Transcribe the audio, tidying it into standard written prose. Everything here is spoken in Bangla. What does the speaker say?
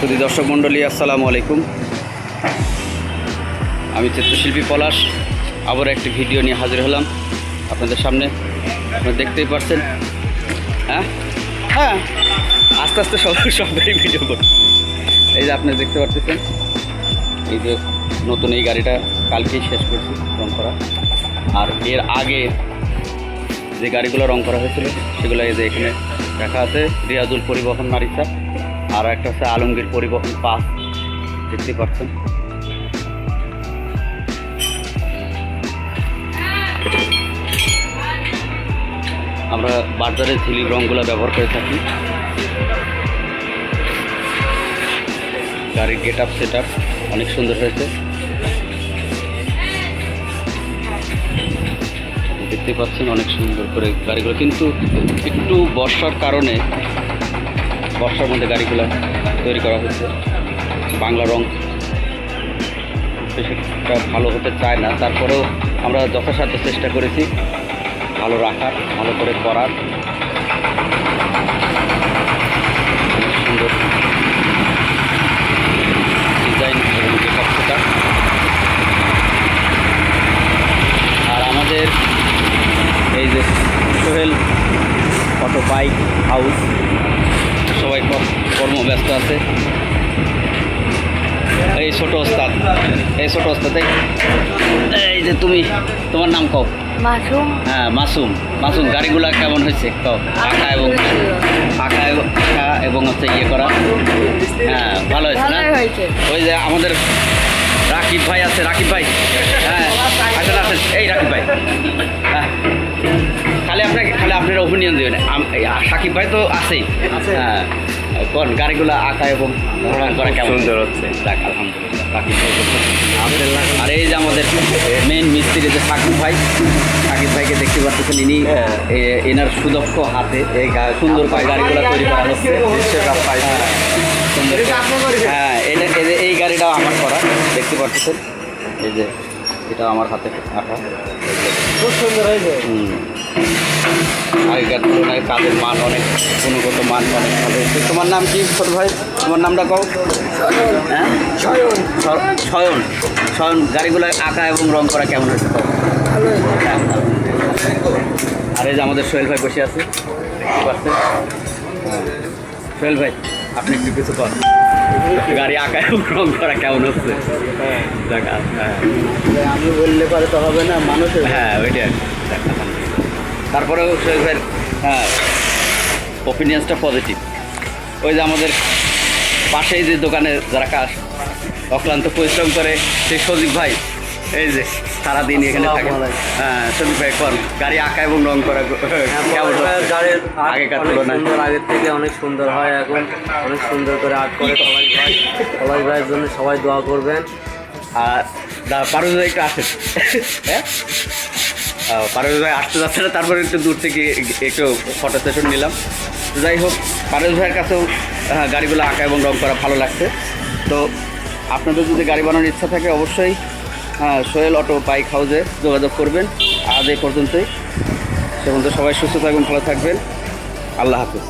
সুধী দর্শক মণ্ডলী, আসসালামু আলাইকুম। আমি চিত্রশিল্পী পলাশ আবার একটি ভিডিও নিয়ে হাজির হলাম আপনাদের সামনে। আপনারা দেখতেই পাচ্ছেন। হ্যাঁ হ্যাঁ আস্তে আস্তে সবাই ভিডিও করুন। এই যে আপনি দেখতে পাচ্ছেন, এই যে নতুন এই গাড়িটা কালকেই শেষ করছি রং করা। আর এর আগে যে গাড়িগুলো রং করা হয়েছিল সেগুলো এই যে এখানে দেখা আছে, রিয়াজুল পরিবহন মারিচা, আর একটা হচ্ছে আলমগীর পরিবহন 5, দেখতে পাচ্ছেন। আমরা বাজারে ঝিলির রঙগুলো ব্যবহার করে থাকি। গাড়ির গেট আপ সেট আপ অনেক সুন্দর হয়েছে, দেখতে পাচ্ছেন অনেক সুন্দর করে গাড়িগুলো। কিন্তু একটু বর্ষার কারণে, বর্ষার মধ্যে গাড়িগুলো তৈরি করা হচ্ছে। বাংলা রং সেটা ভালো হতে চায় না, তারপরেও আমরা যথাসাধ্য চেষ্টা করেছি ভালো রাখার, ভালো করে করার। সুন্দর ডিজাইন এবং গেটআপ সেটআপ। আর আমাদের এই যে সোহেল অটো বাইক হাউস, সবাই কর্মব্যস্ত আছে। এই ছোট ওস্তাদ, এই যে তোমার নাম কও? মাসুম। হ্যাঁ মাসুম। গাড়িগুলা কেমন হয়েছে কও? আঁকা এবং হচ্ছে ইয়ে করা। হ্যাঁ ভালো হয়েছে না? ওই যে আমাদের রাকিব ভাই আছে, রাকিব ভাই, হ্যাঁ আসেন, এই রাকিব ভাই, হ্যাঁ খালি আপনার ওপিনিয়ন দেবেন। সাকিব ভাই তো আছেই। হ্যাঁ কোন গাড়িগুলো আঁকা এবং রং করা কেমন সুন্দর হচ্ছে? দেখ আলহামদুলিল্লাহ, রাকিব ভাই। আর এই যে আমাদের মেন মিস্ত্রি যে সাকিব ভাইকে দেখতে পাচ্ছেন, ইনি এনার সুদক্ষ হাতে এই সুন্দর করে গাড়িগুলো তৈরি করা হচ্ছে। হ্যাঁ এই গাড়িটাও আমার করা, দেখতে পাচ্ছেন। এই যে এটা আমার হাতে আঁকা, খুব সুন্দর হয়েছে। আগেকার তুলনায় কাজের মান অনেক, গুণগত মান অনেক ভালো হয়েছে। তোমার নাম কি ছোট ভাই? তোমার নামটা কও। হ্যাঁ শয়ন। গাড়িগুলো আঁকা এবং রং করা কেমন হয়েছে? আর এই যে আমাদের সোহেল ভাই বসে আছে, দেখতে পাচ্ছেন। সোহেল ভাই, আপনি একটু কিছু করেন, গাড়ি আঁকা এবং রং করা কেমন হচ্ছে? আমি বললে পারে তো হবে না মানুষের। হ্যাঁ ওইটাই। তারপরেও সোহেল ভাইয়ের ওপিনিয়ন্সটা পজিটিভ। ওই যে আমাদের পাশেই যে দোকানে যারা কাজ অক্লান্ত পরিশ্রম করে, সেই সজীব ভাই, এই যে সারাদিন এখানে থাকে। হ্যাঁ সজীব ভাই, কোন গাড়ি আঁকা এবং রং করা কেমন? গাড়ির আগেকার তুলনায় আগের থেকে অনেক সুন্দর হয়, এখন অনেক সুন্দর করে আর্ট করে। পলাশ ভাইয়ের জন্য সবাই দোয়া করবেন। আর পারভেজ ভাই একটু আসেন। হ্যাঁ পারভেজ ভাই আসতে যাচ্ছে না, তারপরে একটু দূর থেকে একটু ফটো সেশন নিলাম। যাই হোক, পারভেজ ভাইয়ের কাছেও গাড়িগুলো আঁকা এবং রং করা ভালো লাগছে। তো আপনাদের যদি গাড়ি বানানোর ইচ্ছা থাকে অবশ্যই সোহেল অটো বাইক হাউসে যোগাযোগ করবেন। আজ এই পর্যন্তই। সে পর্যন্ত সবাই সুস্থ থাকবেন, ভালো থাকবেন। আল্লাহ হাফেজ।